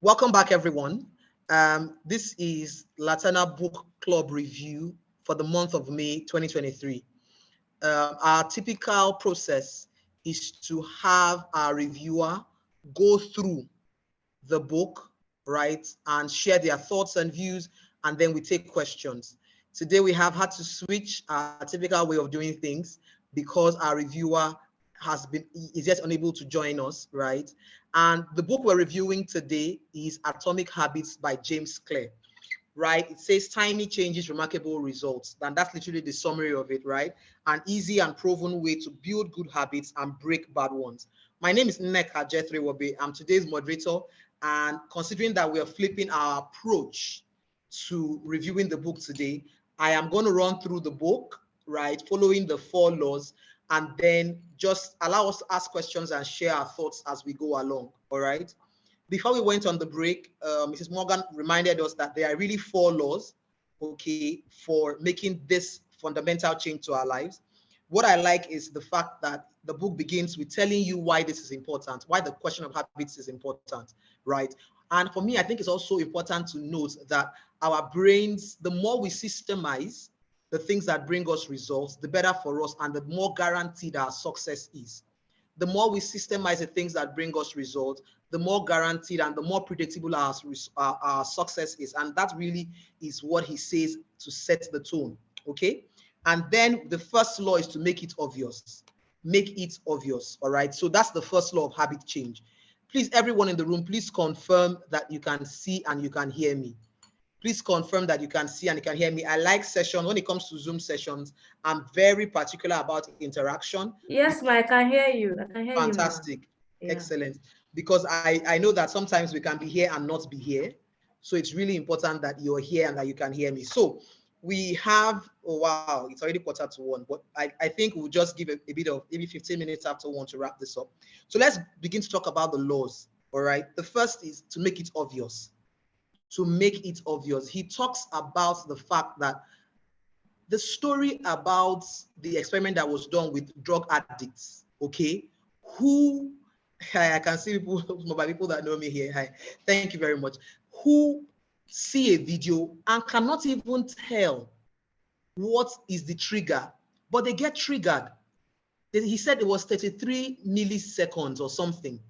Welcome back, everyone. This is Laterna Book Club review for the month of May 2023. Our typical process is to have our reviewer go through the book, right, and share their thoughts and views, and then we take questions. Today we have had to switch our typical way of doing things because our reviewer is yet unable to join us, right? And the book we're reviewing today is Atomic Habits by James Clear, right? It says tiny changes, remarkable results. And that's literally the summary of it, right? An easy and proven way to build good habits and break bad ones. My name is Nneka Jethri Wabe. I'm today's moderator. And considering that we are flipping our approach to reviewing the book today, I am going to run through the book, right? Following the 4 laws, and then just allow us to ask questions and share our thoughts as we go along, all right? Before we went on the break, Mrs. Morgan reminded us that there are really 4 laws, okay, for making this fundamental change to our lives. What I like is the fact that the book begins with telling you why this is important, why the question of habits is important, right? And for me, I think it's also important to note that our brains, the more we systemize the things that bring us results, the better for us and the more guaranteed our success is. The more we systemize the things that bring us results, the more guaranteed and the more predictable our success is. And that really is what he says to set the tone, okay? And then the first law is to make it obvious. Make it obvious, all right? So that's the first law of habit change. Please, everyone in the room, please confirm that you can see and you can hear me. Please confirm that you can see and you can hear me. I like sessions. When it comes to Zoom sessions, I'm very particular about interaction. Yes, ma, I can hear you. I can hear you, ma. Fantastic. Yeah. Excellent. Because I know that sometimes we can be here and not be here. So it's really important that you're here and that you can hear me. So we have, oh wow, it's already 1:45, but I think we'll just give a bit of maybe 15 minutes after 1 to wrap this up. So let's begin to talk about the laws, all right? The first is to make it obvious. To make it obvious. He talks about the fact that the story about the experiment that was done with drug addicts, okay, who, I can see people, people that know me here, hi, thank you very much, who see a video and cannot even tell what is the trigger, but they get triggered. He said it was 33 milliseconds or something,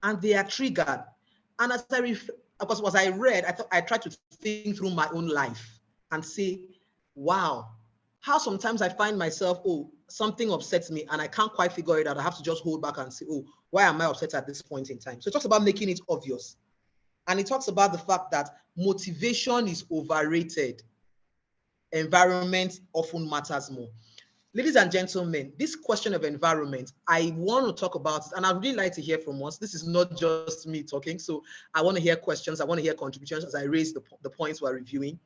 and they are triggered. And as I read, I tried to think through my own life and say, wow, how sometimes I find myself, oh, something upsets me and I can't quite figure it out. I have to just hold back and say, oh, why am I upset at this point in time? So it talks about making it obvious. And it talks about the fact that motivation is overrated. Environment often matters more. Ladies and gentlemen, this question of environment, I want to talk about it, and I'd really like to hear from us. This is not just me talking, so I want to hear questions, I want to hear contributions as I raise the points we're reviewing.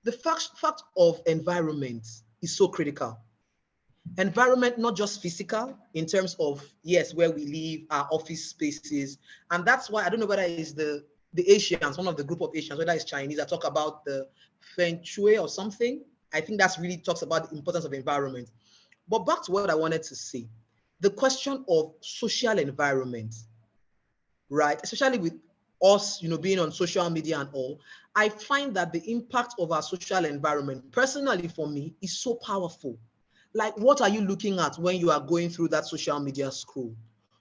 The fact of environment is so critical. Environment, not just physical, in terms of, yes, where we live, our office spaces, and that's why I don't know whether it's the Asians, one of the group of Asians, whether it's Chinese, I talk about the Feng Shui or something. I think that's really talks about the importance of environment. But back to what I wanted to say, the question of social environment, right? Especially with us, being on social media and all, I find that the impact of our social environment, personally for me, is so powerful. Like, what are you looking at when you are going through that social media scroll?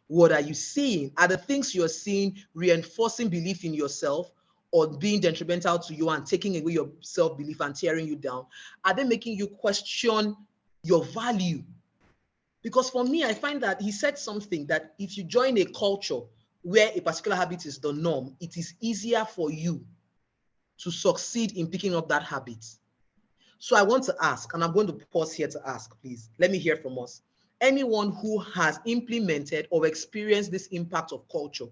What are you seeing? Are the things you're seeing reinforcing belief in yourself or being detrimental to you and taking away your self-belief and tearing you down? Are they making you question your value? Because for me, I find that he said something that if you join a culture where a particular habit is the norm, it is easier for you to succeed in picking up that habit. So I want to ask, and I'm going to pause here to ask, please, let me hear from us. Anyone who has implemented or experienced this impact of culture,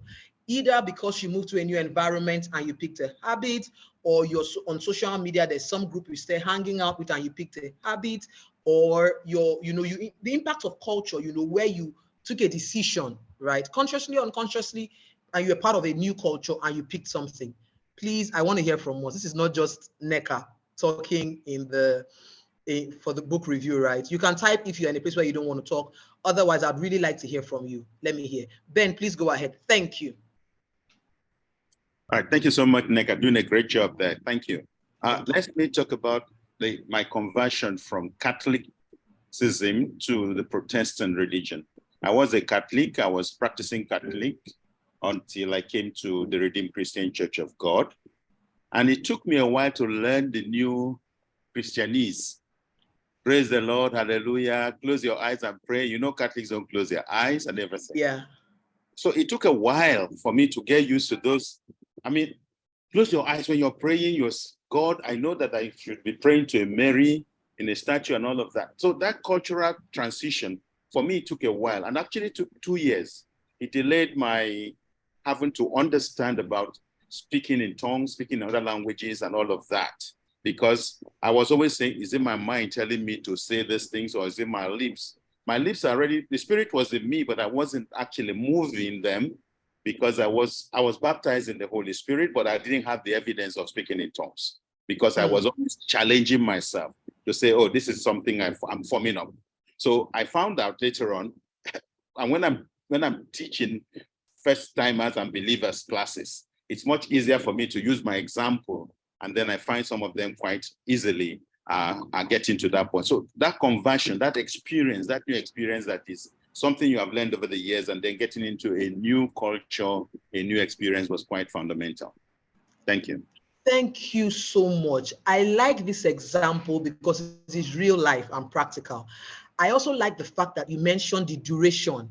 either because you moved to a new environment and you picked a habit, or you're on social media, there's some group you stay hanging out with and you picked a habit, or the impact of culture, where you took a decision, right, consciously or unconsciously, and you're part of a new culture and you picked something. Please, I want to hear from us. This is not just Nneka talking for the book review, right? You can type if you're in a place where you don't want to talk. Otherwise, I'd really like to hear from you. Let me hear. Ben, please go ahead. Thank you. All right, thank you so much, Nick. I'm doing a great job there. Thank you. Let me talk about my conversion from Catholicism to the Protestant religion. I was a Catholic. I was practicing Catholic until I came to the Redeemed Christian Church of God. And it took me a while to learn the new Christianese. Praise the Lord, hallelujah. Close your eyes and pray. You know, Catholics don't close their eyes and everything. Yeah. So it took a while for me to get used to those. I mean, close your eyes when you're praying. You're God, I know that I should be praying to a Mary in a statue and all of that. So that cultural transition, for me, it took a while, and actually took 2 years. It delayed my having to understand about speaking in tongues, speaking in other languages and all of that. Because I was always saying, is it my mind telling me to say these things, or is it my lips? My lips are ready. The Spirit was in me, but I wasn't actually moving them because I was baptized in the Holy Spirit, but I didn't have the evidence of speaking in tongues because I was always challenging myself to say, oh, this is something I'm forming up. So I found out later on, and when I'm teaching first-timers and believers classes, it's much easier for me to use my example, and then I find some of them quite easily are getting to that point. So that conversion, that experience, that new experience that is something you have learned over the years, and then getting into a new culture, a new experience was quite fundamental. Thank you. Thank you so much. I like this example because it is real life and practical. I also like the fact that you mentioned the duration.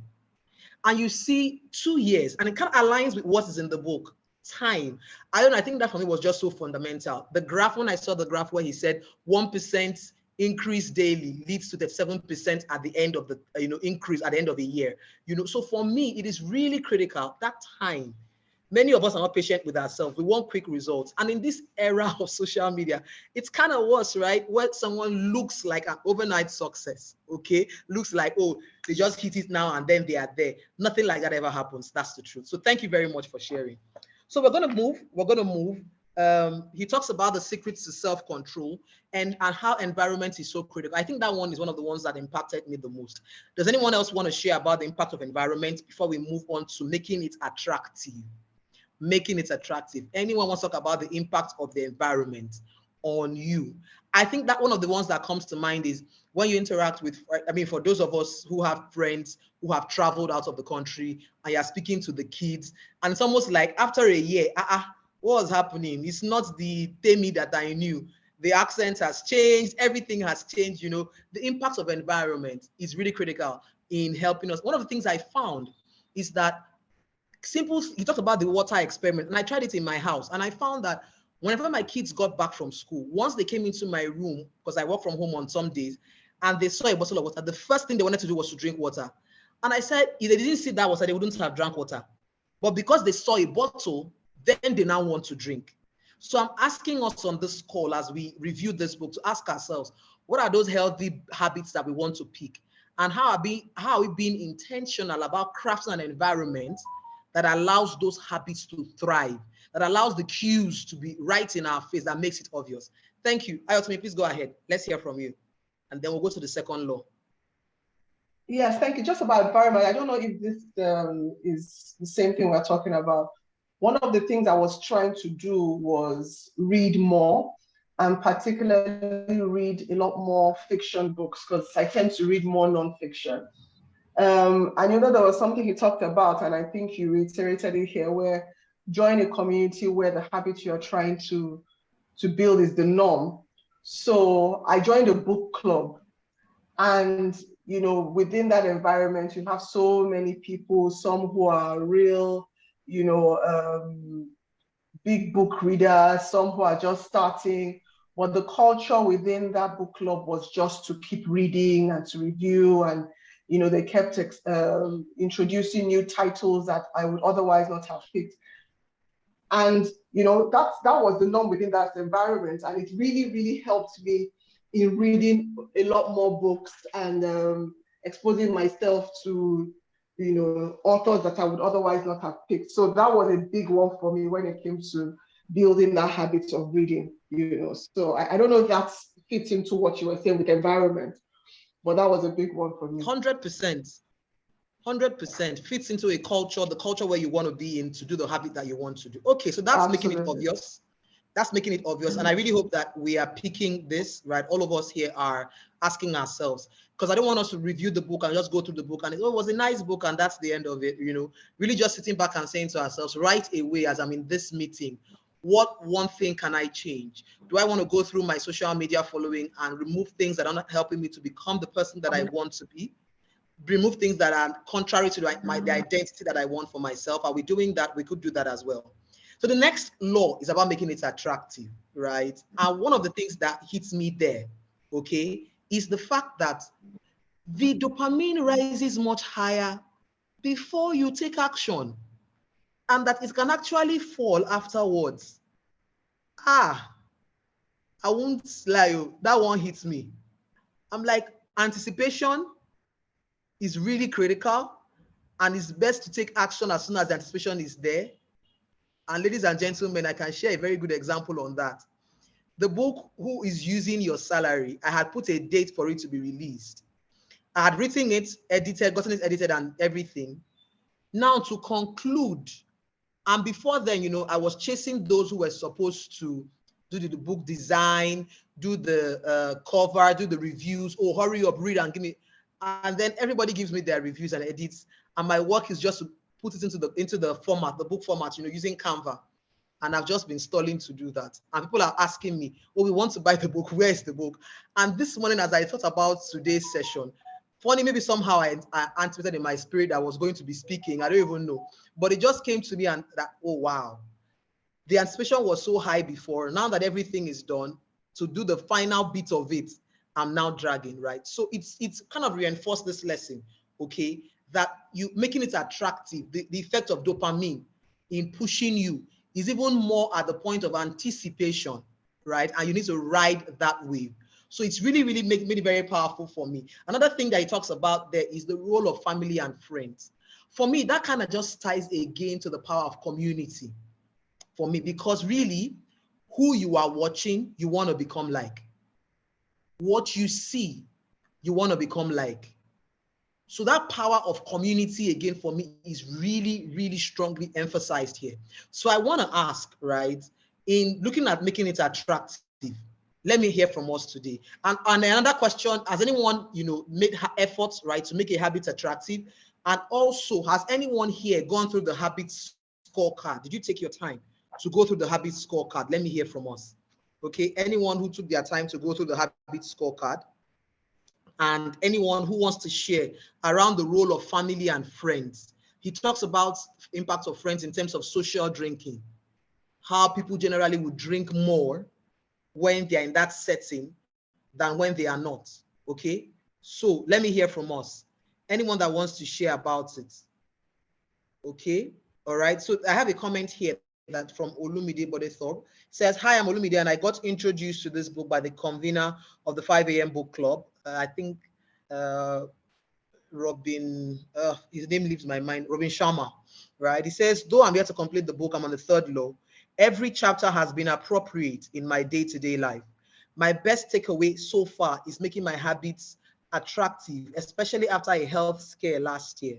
And you see 2 years, and it kind of aligns with what is in the book. Time. I don't know, I think that for me was just so fundamental. The graph, when I saw the graph where he said 1% increase daily leads to the 7% at the end of the increase at the end of a year. So for me, it is really critical that time. Many of us are not patient with ourselves. We want quick results. And in this era of social media, it's kind of worse, right? Where someone looks like an overnight success, okay? Looks like, oh, they just hit it now and then they are there. Nothing like that ever happens. That's the truth. So thank you very much for sharing. So we're going to move. He talks about the secrets to self-control and how environment is so critical. I think that one is one of the ones that impacted me the most. Does anyone else want to share about the impact of environment before we move on to making it attractive? Making it attractive. Anyone wants to talk about the impact of the environment on you? I think that one of the ones that comes to mind is when you interact with, for those of us who have friends who have traveled out of the country and you're speaking to the kids, and it's almost like after a year, what was happening? It's not the Temi that I knew. The accent has changed, everything has changed. The impact of environment is really critical in helping us. One of the things I found is that you talked about the water experiment, and I tried it in my house, and I found that whenever my kids got back from school, once they came into my room, because I work from home on some days, and they saw a bottle of water, the first thing they wanted to do was to drink water. And I said, if they didn't see that water, they wouldn't have drank water. But because they saw a bottle, then they now want to drink. So I'm asking us on this call as we review this book to ask ourselves, what are those healthy habits that we want to pick? And how are we being intentional about crafting an environment that allows those habits to thrive, that allows the cues to be right in our face, that makes it obvious? Thank you. Ayotmi, please go ahead. Let's hear from you. And then we'll go to the second law. Yes, thank you. Just about environment, I don't know if this is the same thing we're talking about. One of the things I was trying to do was read more, and particularly read a lot more fiction books, because I tend to read more nonfiction. And there was something he talked about, and I think you reiterated it here, where join a community where the habit you're trying to build is the norm. So I joined a book club, and within that environment, you have so many people, some who are real, big book readers, some who are just starting. But the culture within that book club was just to keep reading and to review, and they kept introducing new titles that I would otherwise not have picked. And that was the norm within that environment, and it really, really helped me in reading a lot more books and exposing myself to authors that I would otherwise not have picked. So that was a big one for me when it came to building that habit of reading. So I don't know if that fits into what you were saying with environment, but that was a big one for me. 100%. 100% fits into a culture, the culture where you want to be in to do the habit that you want to do. Okay, so that's making it obvious. That's making it obvious. And I really hope that we are picking this, right? All of us here are asking ourselves, because I don't want us to review the book and just go through the book and it was a nice book and that's the end of it, you know, really just sitting back and saying to ourselves right away as I'm in this meeting, what one thing can I change? Do I want to go through my social media following and remove things that are not helping me to become the person that I want to be? Remove things that are contrary to the identity that I want for myself. Are we doing that? We could do that as well. So the next law is about making it attractive, right? And one of the things that hits me there, okay, is the fact that the dopamine rises much higher before you take action, and that it can actually fall afterwards. I won't lie, that one hits me. I'm like, anticipation is really critical, and it's best to take action as soon as the anticipation is there. And ladies and gentlemen, I can share a very good example on that. The book, Who is Using Your Salary, I had put a date for it to be released. I had written it, edited, gotten it edited and everything. Now to conclude, and before then, you know, I was chasing those who were supposed to do the book design, do the cover, do the reviews. Oh, hurry up, read and give me. And then everybody gives me their reviews and edits. And my work is just to put it into the format, the book format, you know, using Canva. And I've just been stalling to do that. And people are asking me, oh, we want to buy the book. Where is the book? And this morning, as I thought about today's session, funny, maybe somehow I anticipated in my spirit I was going to be speaking. I don't even know. But it just came to me and that, oh, wow. The anticipation was so high before. Now that everything is done, to do the final bit of it, I'm now dragging, right? So it's kind of reinforced this lesson, okay? That you making it attractive, the effect of dopamine in pushing you is even more at the point of anticipation, right? And you need to ride that wave. So it's really, really made it very powerful for me. Another thing that he talks about there is the role of family and friends. For me, that kind of just ties again to the power of community for me, because really who you are watching, you want to become like. What you see, you want to become like. So that power of community, again, for me, is really, really strongly emphasized here. So I want to ask, right, in looking at making it attractive, let me hear from us today. And another question, has anyone, you know, made efforts, right, to make a habit attractive? And also, has anyone here gone through the habit scorecard? Did you take your time to go through the habit scorecard? Let me hear from us. Okay, anyone who took their time to go through the habit scorecard? And anyone who wants to share around the role of family and friends. He talks about impact of friends in terms of social drinking, how people generally would drink more when they're in that setting than when they are not, okay? So let me hear from us. Anyone that wants to share about it, okay? All right, so I have a comment here that from Olumide Bodethorpe. Says, hi, I'm Olumide, and I got introduced to this book by the convener of the 5 a.m. book club. I think Robin, his name leaves my mind, Robin Sharma, right? He says, though I'm here to complete the book, I'm on the 3rd law. Every chapter has been appropriate in my day-to-day life. My best takeaway so far is making my habits attractive, especially after a health scare last year.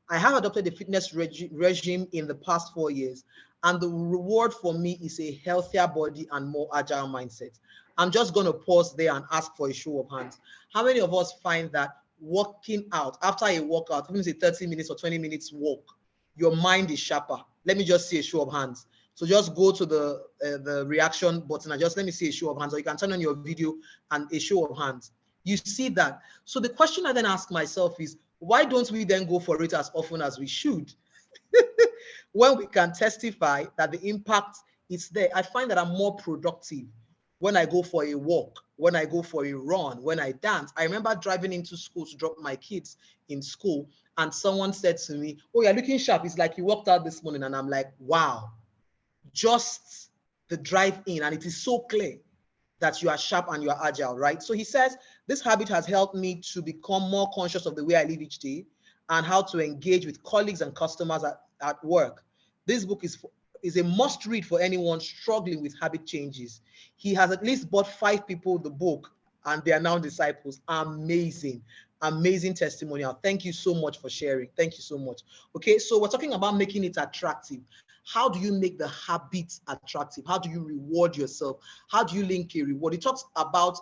I have adopted a fitness regime in the past 4 years, and the reward for me is a healthier body and more agile mindset. I'm just going to pause there and ask for a show of hands. How many of us find that working out, after a workout, even if it's a 30 minutes or 20 minutes walk, your mind is sharper? Let me just see a show of hands. So just go to the reaction button and just let me see a show of hands, or you can turn on your video and a show of hands. You see that. So the question I then ask myself is, why don't we then go for it as often as we should? When we can testify that the impact is there. I find that I'm more productive when I go for a walk, when I go for a run, when I dance. I remember driving into school to drop my kids in school, and someone said to me, oh, you're looking sharp. It's like you walked out this morning. And I'm like, wow, just the drive in. And it is so clear that you are sharp and you are agile, right? So he says, this habit has helped me to become more conscious of the way I live each day and how to engage with colleagues and customers at work. This book is a must read for anyone struggling with habit changes. He has at least bought 5 people the book and they are now disciples. Amazing. Amazing testimonial. Thank you so much for sharing. Thank you so much. Okay, so we're talking about making it attractive. How do you make the habits attractive? How do you reward yourself? How do you link a reward? It talks about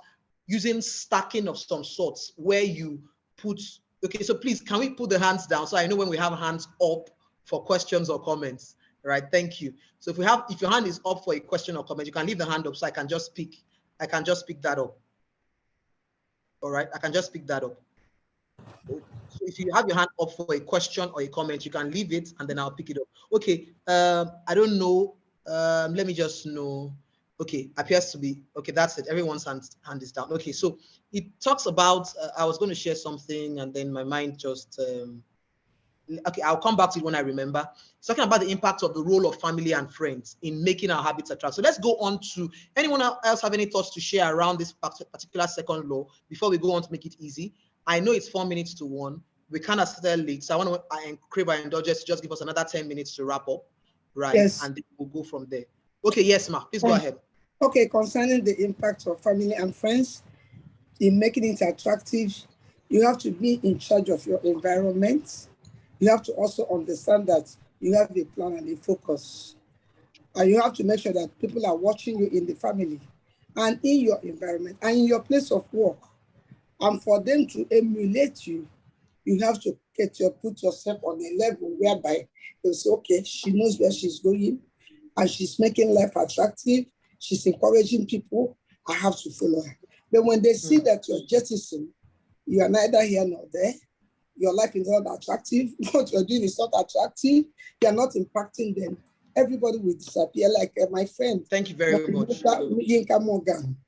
using stacking of some sorts where you put, okay, so please, can we put the hands down so I know when we have hands up for questions or comments? All right, thank you. So if your hand is up for a question or comment, you can leave the hand up so I can just pick that up. All right, I can just pick that up. So if you have your hand up for a question or a comment, you can leave it and then I'll pick it up. Okay, I don't know. Let me just know. Okay, appears to be, okay, that's it. Everyone's hand is down. Okay, so it talks about, I was going to share something and then my mind just, okay, I'll come back to it when I remember. It's talking about the impact of the role of family and friends in making our habits attractive. So let's go on to, anyone else have any thoughts to share around this particular second law before we go on to make it easy? I know it's 4 minutes to 1. We kind of started late, so I want to crave our indulgence to just give us another 10 minutes to wrap up, right? Yes. And then we'll go from there. Okay, yes, ma, please go ahead. Okay, concerning the impact of family and friends in making it attractive, you have to be in charge of your environment. You have to also understand that you have a plan and a focus. And you have to make sure that people are watching you in the family and in your environment and in your place of work. And for them to emulate you, you have to put yourself on a level whereby they'll say, okay, she knows where she's going and she's making life attractive. She's encouraging people. I have to follow her. But when they see that you're jettison, you are neither here nor there, your life is not attractive, what you're doing is not attractive, you're not impacting them, everybody will disappear. Like my friend. Thank you very much. Yinka Morgan.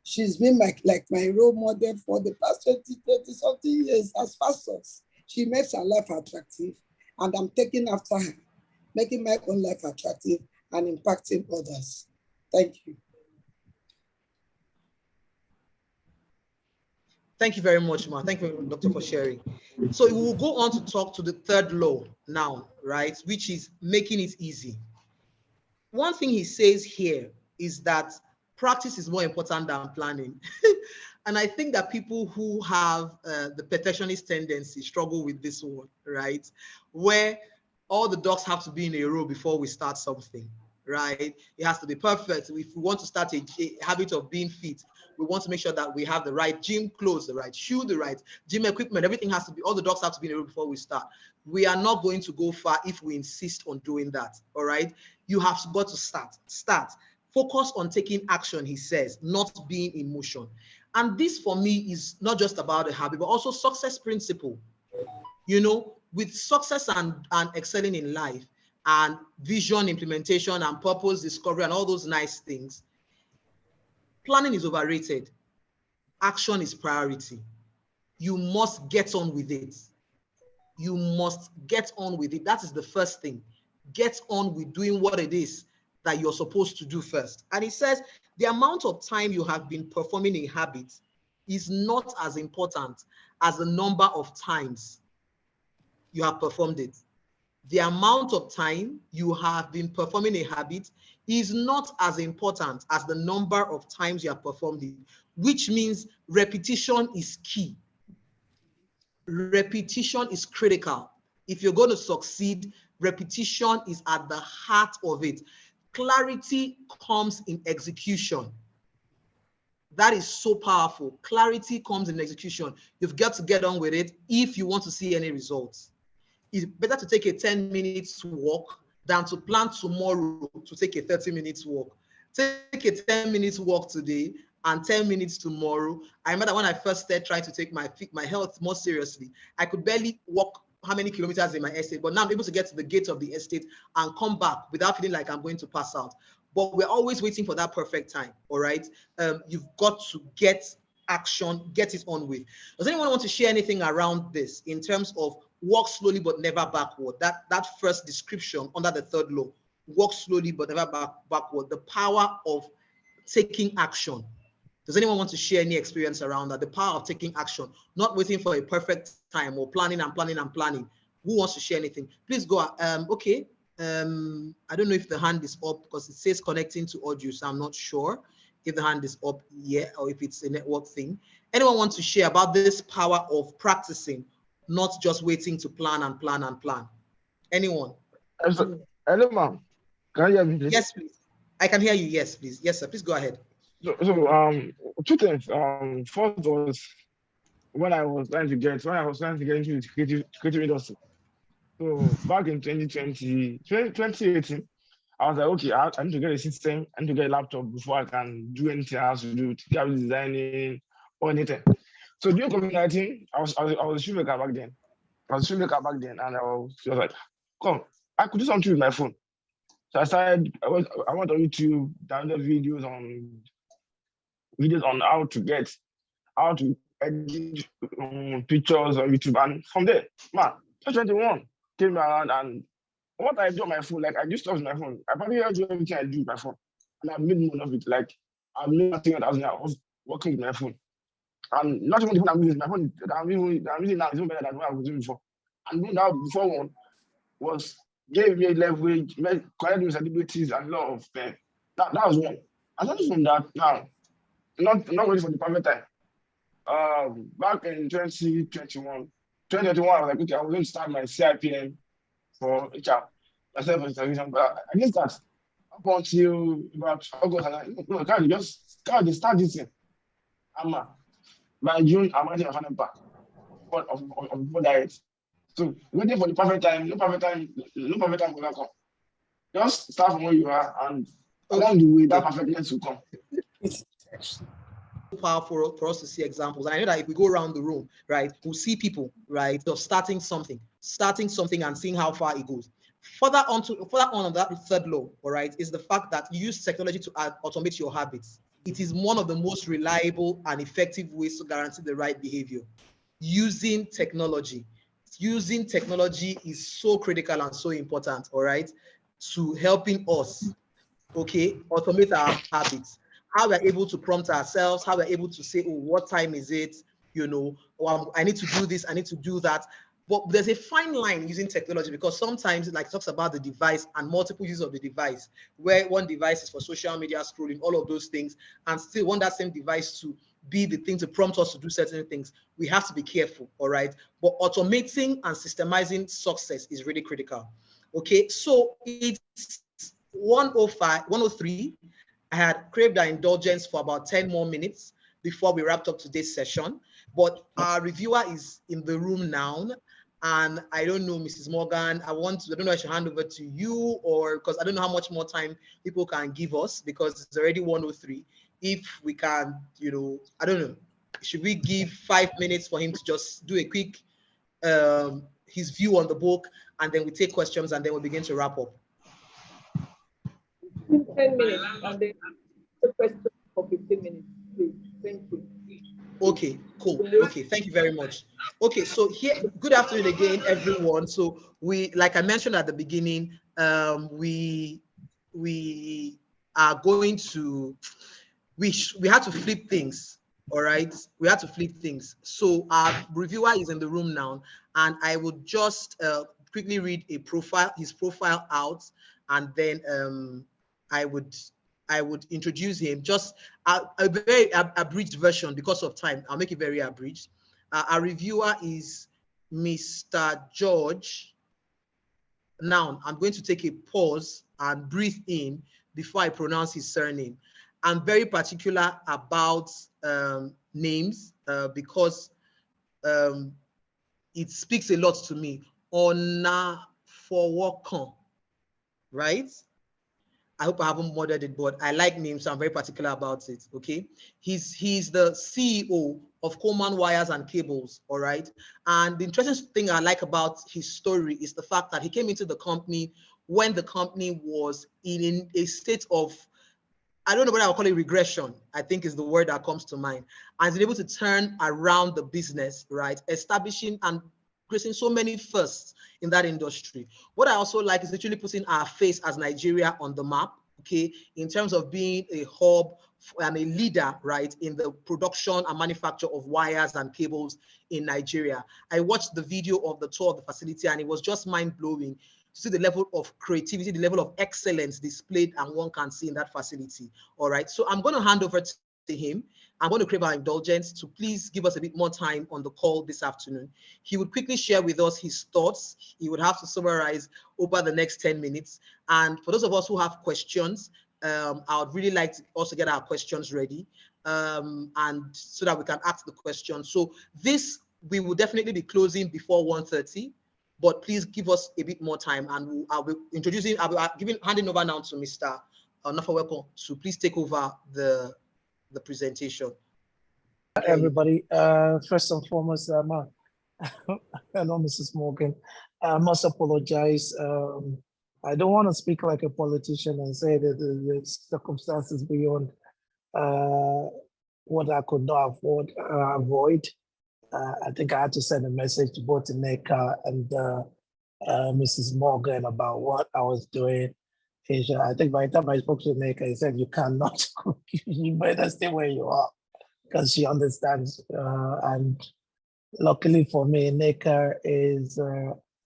She's been like my role model for the past 20 something years as pastors. She makes her life attractive, and I'm taking after her, making my own life attractive and impacting others. Thank you. Thank you very much, Ma. Thank you, Doctor, for sharing. So we will go on to talk to the third law now, right, which is making it easy. One thing he says here is that practice is more important than planning. And I think that people who have the perfectionist tendency struggle with this one, right? Where all the ducks have to be in a row before we start something, right? It has to be perfect. If we want to start a habit of being fit, we want to make sure that we have the right gym clothes, the right shoe, the right gym equipment. Everything has to be, all the ducks have to be in a row before we start. We are not going to go far if we insist on doing that, all right? You have got to start. Focus on taking action, he says, not being in motion. And this for me is not just about a habit, but also success principle. You know, with success and excelling in life and vision implementation and purpose discovery and all those nice things, planning is overrated. Action is priority. You must get on with it. You must get on with it. That is the first thing. Get on with doing what it is that you're supposed to do first. And he says the amount of time you have been performing a habit is not as important as the number of times you have performed it. The amount of time you have been performing a habit is not as important as the number of times you have performed it, which means repetition is key. Repetition is critical. If you're going to succeed, repetition is at the heart of it. Clarity comes in execution. That is so powerful. Clarity comes in execution. You've got to get on with it if you want to see any results. It's better to take a 10 minutes walk than to plan tomorrow to take a 30 minutes walk. Take a 10 minutes walk today and 10 minutes tomorrow. I remember when I first started trying to take my health more seriously, I could barely walk how many kilometers in my estate, but now I'm able to get to the gate of the estate and come back without feeling like I'm going to pass out. But we're always waiting for that perfect time, all right? You've got to get action, get it on with. Does anyone want to share anything around this in terms of walk slowly but never backward? That first description under the third law, walk slowly but never backward, the power of taking action. Does anyone want to share any experience around that? The power of taking action, not waiting for a perfect time or planning and planning and planning. Who wants to share anything? Please go. Okay. I don't know if the hand is up because it says connecting to audio, so I'm not sure if the hand is up yet or if it's a network thing. Anyone want to share about this power of practicing, not just waiting to plan and plan and plan? Anyone? Hello, ma'am. Can you hear me, please? Yes, please. I can hear you. Yes, please. Yes, sir. Please go ahead. So, two things. First was when I was trying to get into the creative industry. So back in 2018, I was like, okay, I need to get a system, I need to get a laptop before I can do anything else to do, graphic designing or anything. So during COVID-19, I was a shoemaker back then. And I was like, come, I could do something with my phone. So I went on YouTube, download videos on how to edit pictures on YouTube, and from there, man, 2021 came around, and what I do on my phone, like I do stuff with my phone. I probably do everything I do with my phone, and I made more of it. Like I made nothing that I was working with my phone, and not even the phone I'm using. My phone that I'm using now is even better than what I was doing before. And doing that before one was gave me leverage, connected with celebrities and a lot of them. That was one. Aside from that, now not waiting for the perfect time. Back in 2021, I was like, okay, I was going to start my CIPM for HR, myself and television, but I didn't start up until about August. And I can't start this thing. By June, I'm writing a final part of diet. So waiting for the perfect time, no perfect time will come. Just start from where you are, and along the way, that perfectness will come. Powerful for us to see examples. And I know that if we go around the room, right, we'll see people, right, of starting something and seeing how far it goes. Further on that third law, all right, is the fact that you use technology to automate your habits. It is one of the most reliable and effective ways to guarantee the right behavior. Using technology is so critical and so important, all right, to helping us, okay, automate our habits. How we're able to prompt ourselves, how we're able to say, oh, what time is it? You know, I need to do this, I need to do that. But there's a fine line using technology, because sometimes it talks about the device and multiple uses of the device, where one device is for social media scrolling, all of those things, and still want that same device to be the thing to prompt us to do certain things. We have to be careful, all right? But automating and systemizing success is really critical. Okay, so it's 103. I had craved our indulgence for about 10 more minutes before we wrapped up today's session, but our reviewer is in the room now. And I don't know, Mrs. Morgan, I don't know if I should hand over to you, or because I don't know how much more time people can give us, because it's already 103. If we can, I don't know, should we give 5 minutes for him to just do a quick, his view on the book, and then we take questions, and then we'll begin to wrap up. 10 minutes, and then the question for 15 minutes, please. Thank you. Okay, cool. Okay, thank you very much. Okay, so here, good afternoon again, everyone. So like I mentioned at the beginning, we are going to, we had to flip things, all right? We had to flip things. So our reviewer is in the room now, and I would just quickly read his profile out, and then I would introduce him, just a very abridged version because of time. I'll make it very abridged. Our reviewer is Mr. George. Now, I'm going to take a pause and breathe in before I pronounce his surname. I'm very particular about names because it speaks a lot to me. Onafowokan, right? I hope I haven't murdered it, but I like names, so I'm very particular about it, okay? He's the CEO of Coleman Wires and Cables, all right? And the interesting thing I like about his story is the fact that he came into the company when the company was in a state of, I don't know what I would call it, regression, I think is the word that comes to mind. And he's been able to turn around the business, right? Establishing and creating so many firsts in that industry. What I also like is literally putting our face as Nigeria on the map, okay, in terms of being a hub and a leader, right, in the production and manufacture of wires and cables in Nigeria. I watched the video of the tour of the facility, and it was just mind-blowing to see the level of creativity, the level of excellence displayed and one can see in that facility. All right, so I'm going to hand over to to him. I'm going to crave our indulgence to please give us a bit more time on the call this afternoon. He would quickly share with us his thoughts. He would have to summarize over the next 10 minutes. And for those of us who have questions, I would really like to also get our questions ready, and so that we can ask the questions. So this, we will definitely be closing before 1:30, but please give us a bit more time, and I'll be handing over now to Mr. Onafowokan to please take over the presentation. Okay. Everybody, first and foremost, hello, Mrs. Morgan. I must apologize. I don't want to speak like a politician and say that the circumstances beyond what I could not avoid. I think I had to send a message to both Neka and Mrs. Morgan about what I was doing. I think by the time I spoke to Neka, he said, you cannot, you better stay where you are, because she understands. And luckily for me, Neka is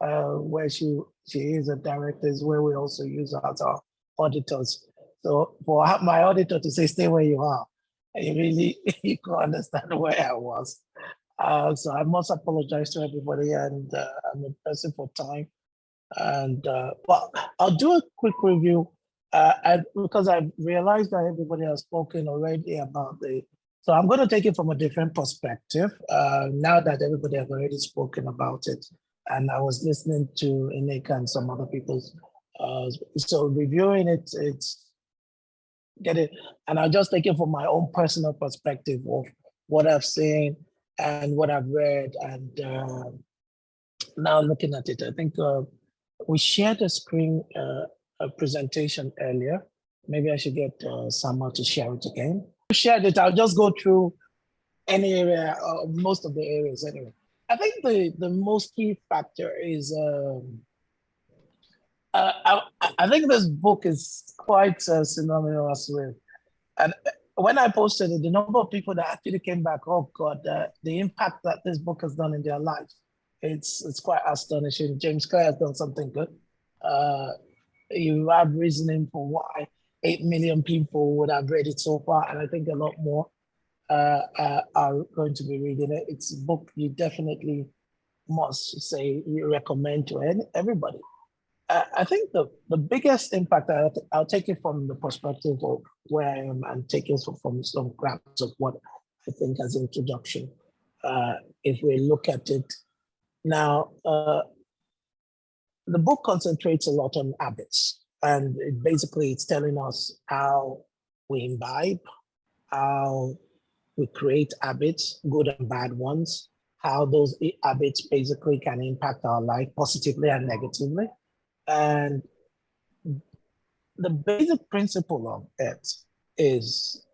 where she is a director, is where we also use as our auditors. So for my auditor to say, stay where you are, you can understand where I was. So I must apologize to everybody, and I'm pressing for time. And well, I'll do a quick review because I've realized that everybody has spoken already about so I'm going to take it from a different perspective now that everybody has already spoken about it. And I was listening to Ineka and some other people's, so reviewing it, and I'll just take it from my own personal perspective of what I've seen and what I've read. And now looking at it, I think we shared a screen a presentation earlier. Maybe I should get someone to share it again. Shared it, I'll just go through any area, most of the areas anyway. I think the most key factor is, I think this book is quite synonymous with, and when I posted it, the number of people that actually came back, oh God, the impact that this book has done in their lives, it's quite astonishing. James Clare has done something good. You have reasoning for why 8 million people would have read it so far, and I think a lot more are going to be reading it. It's a book you definitely must say you recommend to everybody. I think the biggest impact, I'll take it from the perspective of where I am and take it from some grabs of what I think as introduction. If we look at it now, the book concentrates a lot on habits, and it's telling us how we imbibe, how we create habits, good and bad ones, how those habits basically can impact our life positively and negatively. And the basic principle of it is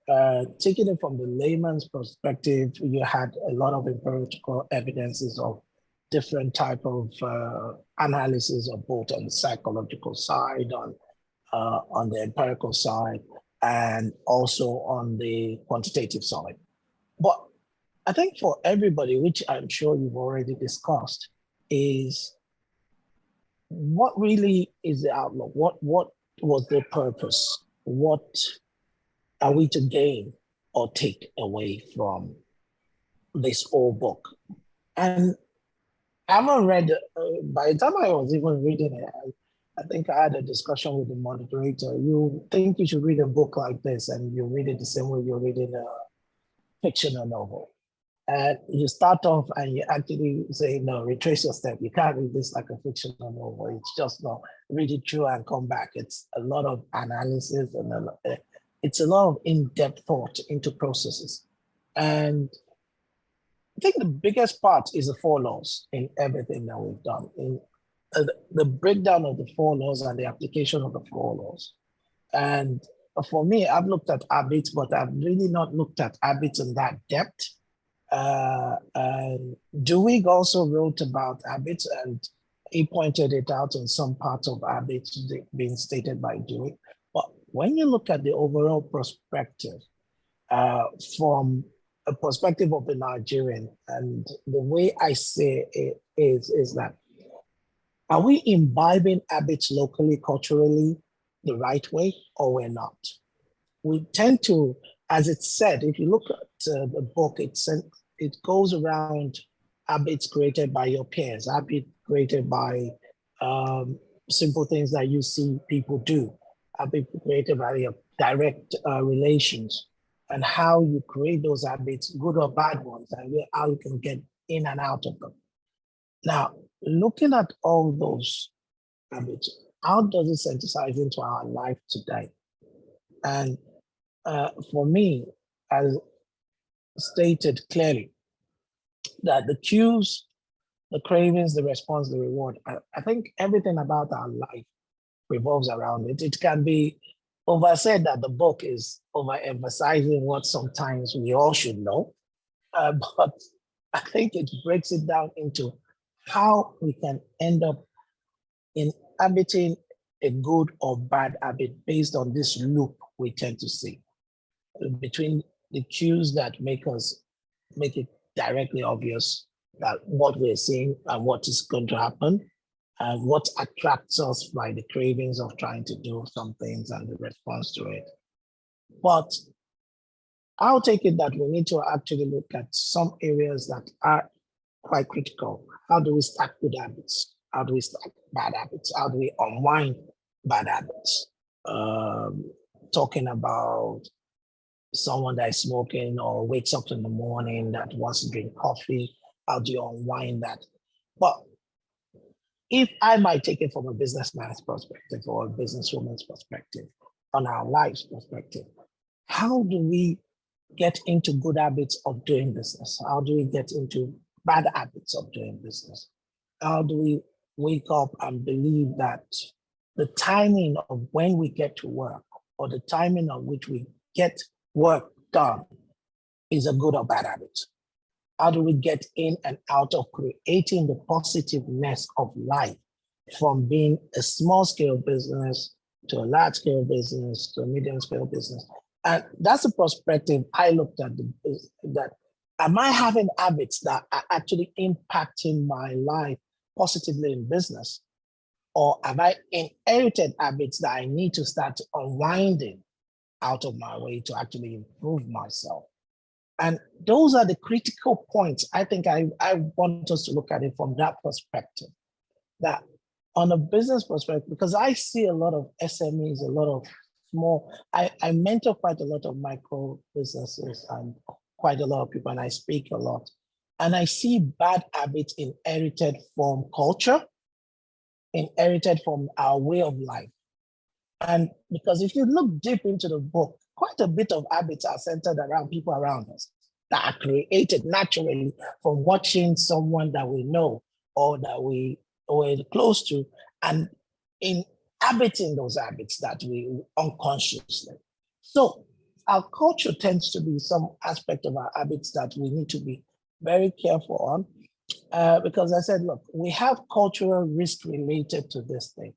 taking it from the layman's perspective. You had a lot of empirical evidences of different type of analysis of both on the psychological side, on the empirical side, and also on the quantitative side. But I think for everybody, which I'm sure you've already discussed, is what really is the outlook? What was the purpose? What are we to gain or take away from this whole book? And I haven't read, by the time I was even reading it, I think I had a discussion with the moderator. You think you should read a book like this and you read it the same way you're reading a fictional novel. And you start off and you actually say, no, retrace your step. You can't read this like a fictional novel. It's just not read it through and come back. It's a lot of analysis and it's a lot of in-depth thought into processes. And I think the biggest part is the 4 laws in everything that we've done. In the breakdown of the 4 laws and the application of the 4 laws. And for me, I've looked at habits, but I've really not looked at habits in that depth. And Dewey also wrote about habits, and he pointed it out in some parts of habits being stated by Dewey. But when you look at the overall perspective, from a perspective of a Nigerian, and the way I say it is that, are we imbibing habits locally, culturally, the right way, or we're not? We tend to as it said, if you look at the book, it goes around habits created by your peers, habits created by simple things that you see people do, habits created by your direct relations, and how you create those habits, good or bad ones, and how you can get in and out of them. Now, looking at all those habits, how does it synthesize into our life today? And for me, as stated clearly, that the cues, the cravings, the response, the reward, I think everything about our life revolves around it. It can be oversaid that the book is overemphasizing what sometimes we all should know, but I think it breaks it down into how we can end up inhabiting a good or bad habit based on this loop we tend to see between the cues that make it directly obvious that what we're seeing and what is going to happen, and what attracts us by the cravings of trying to do some things and the response to it. But I'll take it that we need to actually look at some areas that are quite critical. How do we start good habits? How do we start bad habits? How do we unwind bad habits? Talking about someone that is smoking or wakes up in the morning that wants to drink coffee, how do you unwind that? But if I might take it from a businessman's perspective or a businesswoman's perspective, on our lives perspective, how do we get into good habits of doing business? How do we get into bad habits of doing business? How do we wake up and believe that the timing of when we get to work or the timing on which we get work done is a good or bad habit? How do we get in and out of creating the positiveness of life from being a small scale business to a large scale business to a medium scale business? And that's the perspective I looked at, that am I having habits that are actually impacting my life positively in business? Or have I inherited habits that I need to start unwinding out of my way to actually improve myself? And those are the critical points. I think I want us to look at it from that perspective, that on a business perspective, because I see a lot of SMEs, a lot of small, I mentor quite a lot of micro businesses and quite a lot of people, and I speak a lot. And I see bad habits inherited from culture, inherited from our way of life. And because if you look deep into the book, quite a bit of habits are centered around people around us that are created naturally from watching someone that we know or that we're close to and inhabiting those habits that we unconsciously. So our culture tends to be some aspect of our habits that we need to be very careful on. Because I said, look, we have cultural risk related to this thing.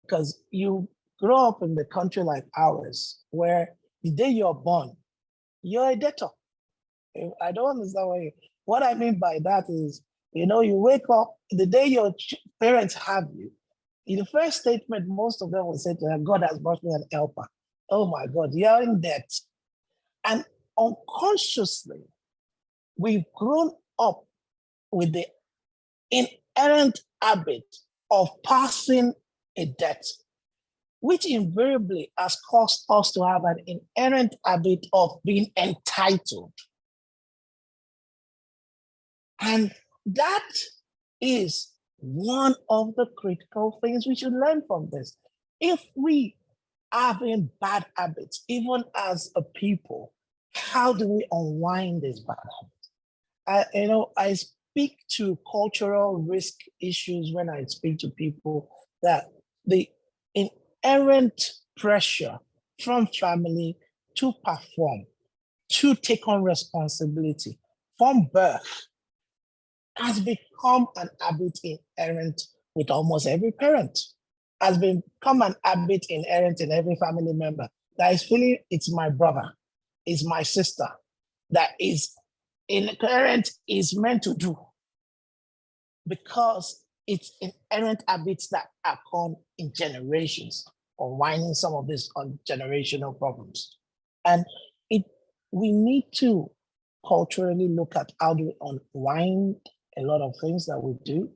Because you grow up in the country like ours, where the day you're born, you're a debtor. I don't understand what I mean by that is, you wake up, the day your parents have you, in the first statement, most of them will say to them, God has brought me an helper. Oh my God, you're in debt. And unconsciously, we've grown up with the inherent habit of passing a debt, which invariably has caused us to have an inherent habit of being entitled. And that is one of the critical things we should learn from this. If we are having bad habits, even as a people, how do we unwind these bad habits? I speak to cultural risk issues when I speak to people, that the inherent pressure from family to perform, to take on responsibility from birth has become an habit inherent with almost every parent, has become an habit inherent in every family member that is feeling it's my brother, it's my sister, that is inherent, is meant to do, because it's inherent habits that are come in generations, unwinding some of these generational problems. And we need to culturally look at how do we unwind a lot of things that we do.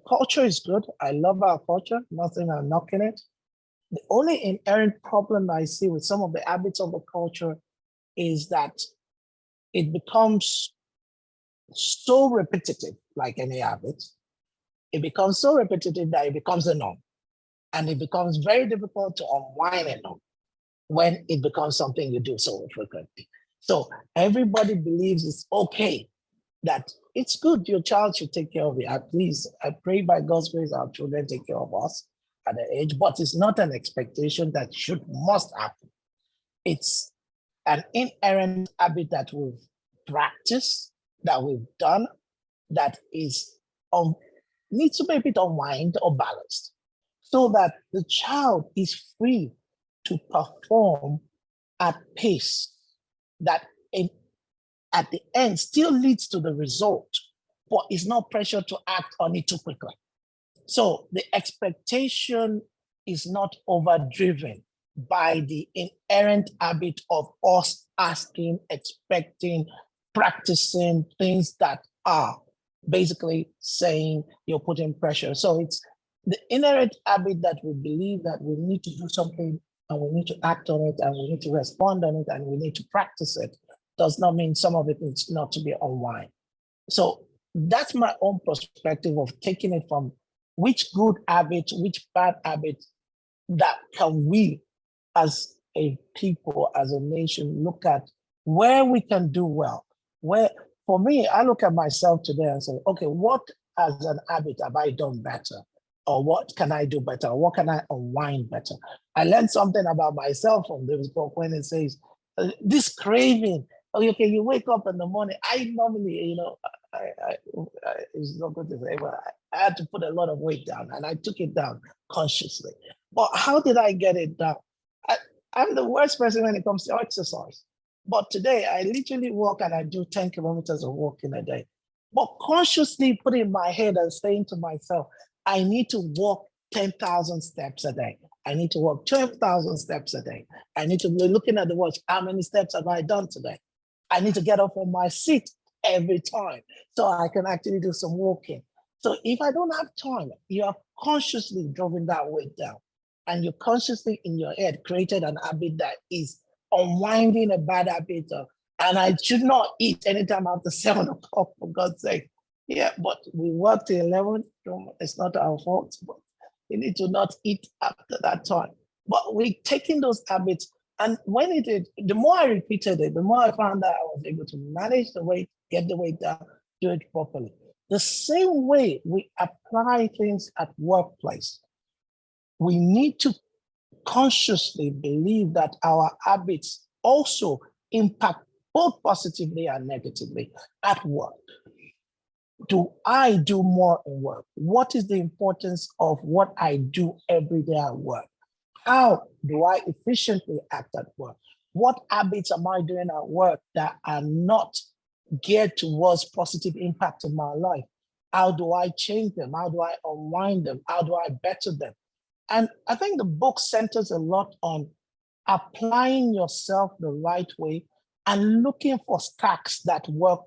Culture is good. I love our culture. Nothing I'm knocking it. The only inherent problem I see with some of the habits of the culture is that it becomes so repetitive, like any habit. It becomes so repetitive that it becomes a norm. And it becomes very difficult to unwind a norm when it becomes something you do so frequently. So everybody believes it's okay, that it's good, your child should take care of you. At least I pray by God's grace, our children take care of us at the age, but it's not an expectation that must happen. It's an inherent habit that we've practiced, that we've done, that is needs to be a bit unwind or balanced, so that the child is free to perform at pace that at the end still leads to the result, but is not pressure to act on it too quickly. So the expectation is not overdriven by the inherent habit of us asking, expecting, practicing things that are basically saying you're putting pressure. So it's the inherent habit that we believe that we need to do something and we need to act on it and we need to respond on it and we need to practice it does not mean some of it needs not to be unwind. So that's my own perspective of taking it from which good habit, which bad habit that can we as a people, as a nation, look at where we can do well. Where, for me, I look at myself today and say, okay, what as an habit have I done better? Or what can I do better? Or what can I unwind better? I learned something about myself from this book when it says, this craving, okay, you wake up in the morning. I normally, it's not good to say, but I had to put a lot of weight down and I took it down consciously. But how did I get it down? I'm the worst person when it comes to exercise. But today I literally walk and I do 10 kilometers of walking a day. But consciously putting in my head and saying to myself, I need to walk 10,000 steps a day. I need to walk 12,000 steps a day. I need to be looking at the watch. How many steps have I done today? I need to get up from my seat every time so I can actually do some walking. So if I don't have time, you have consciously driven that weight down. And you consciously in your head created an habit that is unwinding a bad habit. And I should not eat anytime after 7 o'clock, for God's sake. Yeah, but we work till 11. It's not our fault, but we need to not eat after that time. But we're taking those habits. And when the more I repeated it, the more I found that I was able to manage the weight, get the weight down, do it properly. The same way we apply things at workplace, we need to consciously believe that our habits also impact both positively and negatively at work. Do I do more in work? What is the importance of what I do every day at work? How do I efficiently act at work? What habits am I doing at work that are not geared towards positive impact in my life? How do I change them? How do I unwind them? How do I better them? And I think the book centers a lot on applying yourself the right way and looking for stacks that work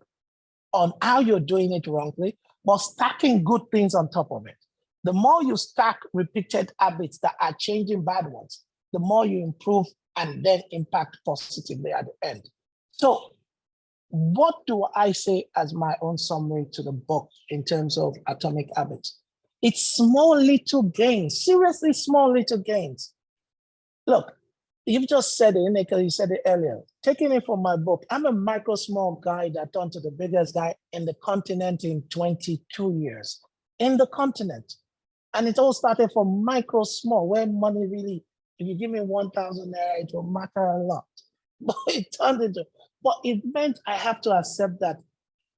on how you're doing it wrongly, but stacking good things on top of it. The more you stack repeated habits that are changing bad ones, the more you improve and then impact positively at the end. So what do I say as my own summary to the book in terms of atomic habits? It's small little gains, seriously small little gains. Look, you've just said it, Nika, you said it earlier. Taking it from my book, I'm a micro small guy that turned to the biggest guy in the continent in 22 years. In the continent. And it all started from micro small, where money really, if you give me 1,000 naira, it will matter a lot. But it turned into, but it meant I have to accept that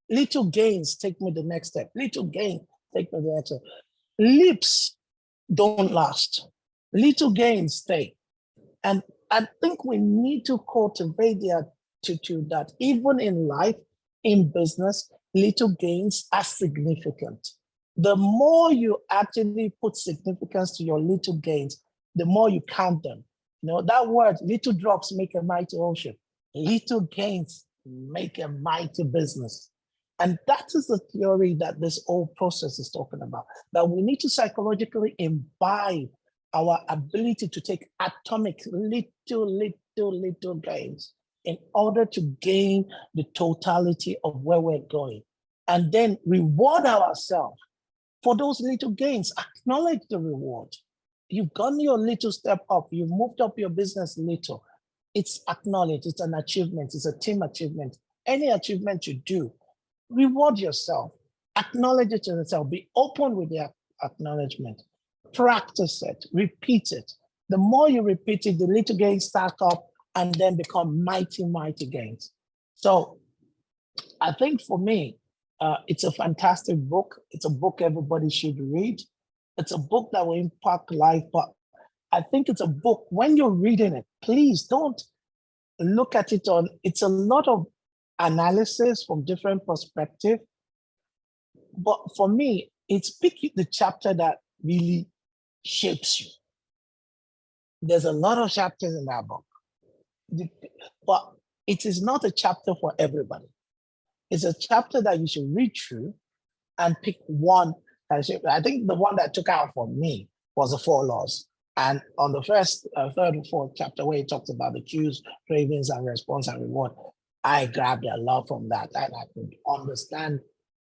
little gains take me the next step. Little gain take me the next step. Leaps don't last. Little gains stay. And I think we need to cultivate the attitude that even in life, in business, little gains are significant. The more you actually put significance to your little gains, the more you count them. You know, that word, little drops make a mighty ocean. little gains make a mighty business. And that is the theory that this whole process is talking about, that we need to psychologically imbibe our ability to take atomic little gains in order to gain the totality of where we're going. And then reward ourselves for those little gains. Acknowledge the reward. You've gone your little step up, you've moved up your business little. It's acknowledged, it's an achievement, it's a team achievement. Any achievement you do, reward yourself, acknowledge it to yourself, be open with the acknowledgement, practice it, repeat it. The more you repeat it, the little gains stack up and then become mighty gains. So I think for me, it's a fantastic book. It's a book everybody should read. It's a book that will impact life, but I think it's a book, when you're reading it, please don't look at it on, it's a lot of analysis from different perspectives. But for me, it's picking the chapter that really shapes you. There's a lot of chapters in that book, but it is not a chapter for everybody. It's a chapter that you should read through and pick one. I think the one that took out for me was the 4 laws. And on the first, third and fourth chapter, where he talks about the cues, cravings, and response and reward, I grabbed a lot from that, and I could understand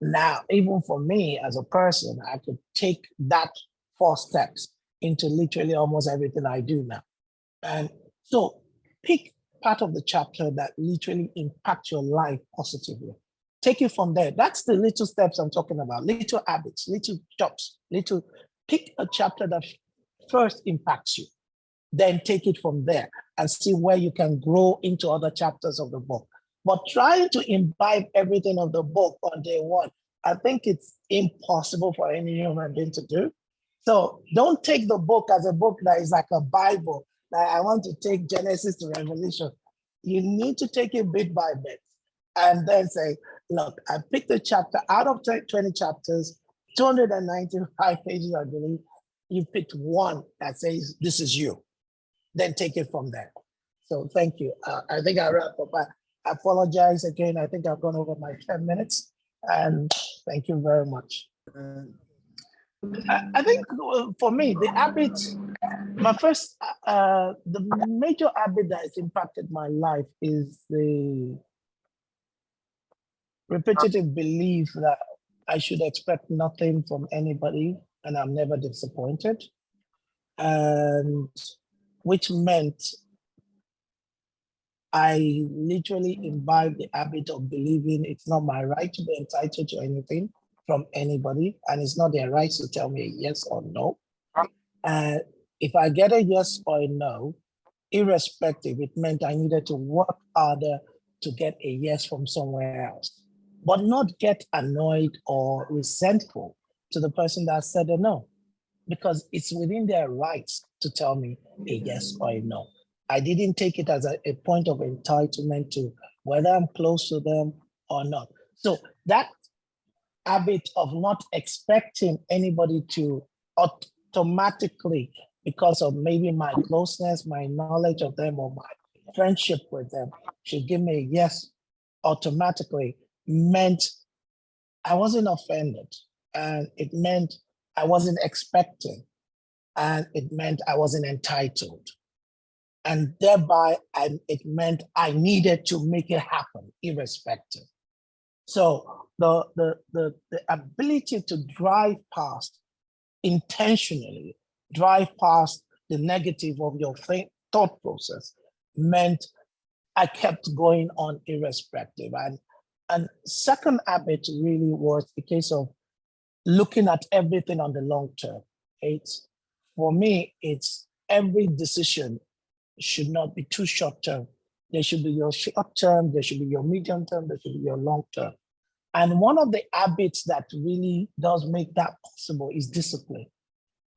now, even for me as a person, I could take that 4 steps into literally almost everything I do now. And so pick part of the chapter that literally impacts your life positively. Take it from there. That's the little steps I'm talking about, little habits, little jobs, pick a chapter that first impacts you, then take it from there and see where you can grow into other chapters of the book. But trying to imbibe everything of the book on day one, I think it's impossible for any human being to do. So don't take the book as a book that is like a Bible, like I want to take Genesis to Revelation. You need to take it bit by bit and then say, look, I picked a chapter out of 20 chapters, 295 pages, I believe. You picked one that says, this is you. Then take it from there. So thank you. I think I'll wrap up. I apologize again. I think I've gone over my 10 minutes. And thank you very much. I think for me, the habit, the major habit that has impacted my life is the repetitive belief that I should expect nothing from anybody and I'm never disappointed. And which meant I literally imbibed the habit of believing it's not my right to be entitled to anything from anybody, and it's not their right to tell me a yes or no. If I get a yes or a no, irrespective, it meant I needed to work harder to get a yes from somewhere else, but not get annoyed or resentful to the person that said a no, because it's within their rights to tell me a yes or a no. I didn't take it as a point of entitlement to whether I'm close to them or not. So that habit of not expecting anybody to automatically, because of maybe my closeness, my knowledge of them, or my friendship with them, should give me a yes automatically, meant I wasn't offended. And it meant I wasn't expecting. And it meant I wasn't entitled. And thereby, it meant I needed to make it happen, irrespective. So the ability to drive past, intentionally drive past the negative of your thought process meant I kept going on irrespective. And second habit really was the case of looking at everything on the long term. For me, it's every decision should not be too short term. There should be your short term, there should be your medium term, there should be your long term. And one of the habits that really does make that possible is discipline.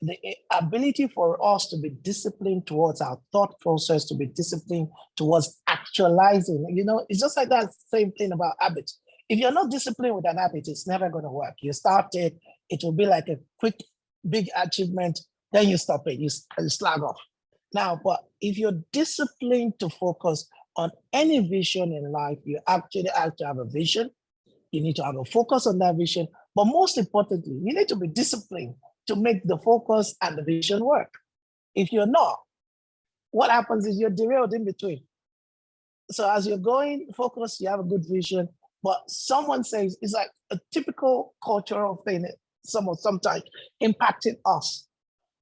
The ability for us to be disciplined towards our thought process, to be disciplined towards actualizing. You know, it's just like that same thing about habits. If you're not disciplined with an habit, it's never going to work. You start it, it will be like a quick, big achievement, then you stop it, you slag off. Now, but if you're disciplined to focus on any vision in life, you actually have to have a vision. You need to have a focus on that vision. But most importantly, you need to be disciplined to make the focus and the vision work. If you're not, what happens is you're derailed in between. So as you're going focused, you have a good vision, but someone says it's like a typical cultural thing, sometimes impacting us.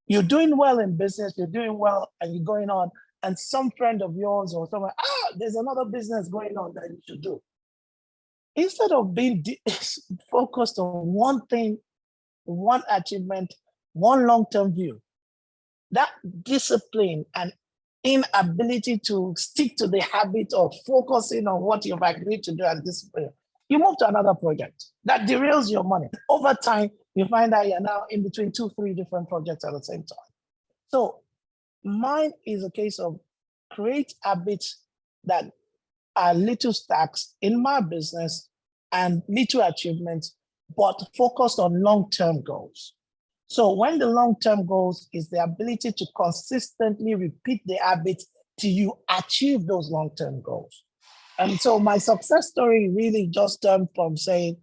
You're doing well in business, you're doing well, and you're going on, and some friend of yours or someone, there's another business going on that you should do. Instead of being focused on one thing, one achievement, one long-term view, that discipline and inability to stick to the habit of focusing on what you've agreed to do and discipline, you move to another project that derails your money. Over time, you find that you're now in between 2-3 different projects at the same time. So mine is a case of create habits that are little stacks in my business and little achievements, but focused on long-term goals. So when the long-term goals is the ability to consistently repeat the habits till you achieve those long-term goals. And so my success story really just stemmed from saying,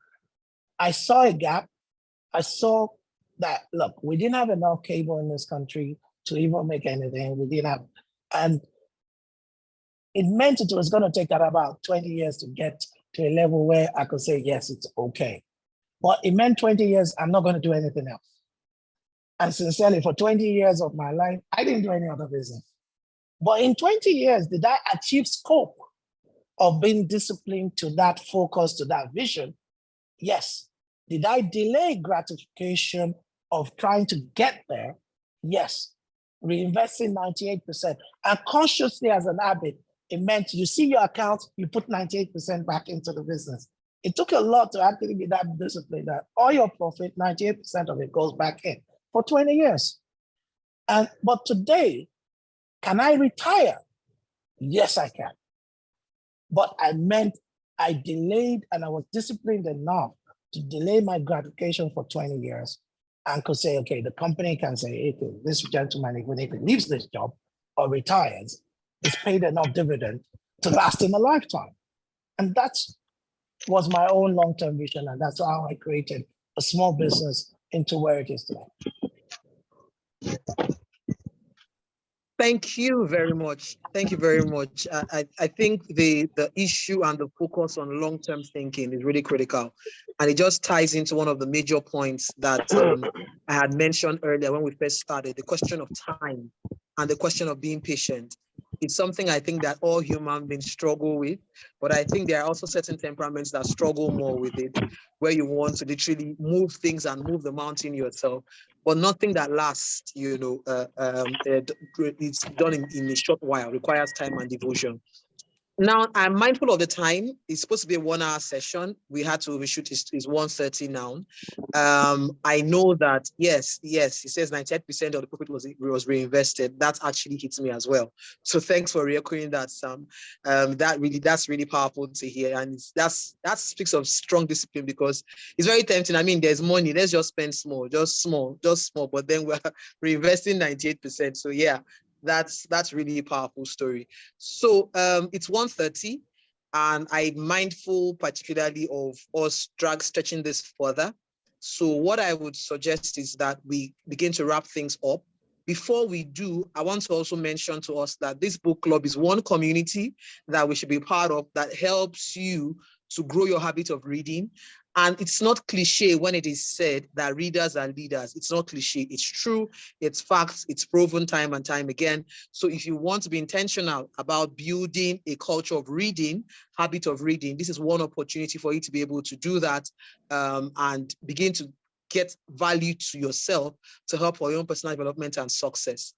I saw a gap. I saw that, look, we didn't have enough cable in this country to even make anything. We didn't have, and it meant it was going to take about 20 years to get to a level where I could say, yes, it's okay. But it meant 20 years, I'm not going to do anything else. And sincerely, for 20 years of my life, I didn't do any other business. But in 20 years, did I achieve scope of being disciplined to that focus, to that vision? Yes. Did I delay gratification of trying to get there? Yes. Reinvesting 98%. And consciously as an habit, it meant you see your account, you put 98% back into the business. It took a lot to actually be that disciplined that all your profit, 98% of it goes back in for 20 years. But today, can I retire? Yes, I can. But I meant I delayed and I was disciplined enough to delay my gratification for 20 years and could say, okay, the company can say, okay, this gentleman, even if he leaves this job or retires, is paid enough dividend to last him a lifetime. And that was my own long-term vision. And that's how I created a small business into where it is today. Thank you very much. Thank you very much. I think the issue and the focus on long-term thinking is really critical. And it just ties into one of the major points that I had mentioned earlier when we first started, the question of time and the question of being patient. It's something I think that all human beings struggle with, but I think there are also certain temperaments that struggle more with it, where you want to literally move things and move the mountain yourself, but nothing that lasts, it's done in a short while, requires time and devotion. Now, I'm mindful of the time. It's supposed to be a 1 hour session. We had to reshoot, it's 1:30 now. I know that, yes, he says 98% of the profit was reinvested. That actually hits me as well. So thanks for reoccurring that, Sam. That's really powerful to hear. And that speaks of strong discipline, because it's very tempting. I mean, there's money, let's just spend small, but then we're reinvesting 98%. So yeah, that's really a powerful story. So it's 1:30, and I'm mindful particularly of us stretching this further. So what I would suggest is that we begin to wrap things up. Before we do, I want to also mention to us that this book club is one community that we should be part of that helps you to grow your habit of reading. And it's not cliche when it is said that readers are leaders. It's not cliche. It's true. It's facts. It's proven time and time again. So if you want to be intentional about building a culture of reading, habit of reading, this is one opportunity for you to be able to do that and begin to get value to yourself to help for your own personal development and success.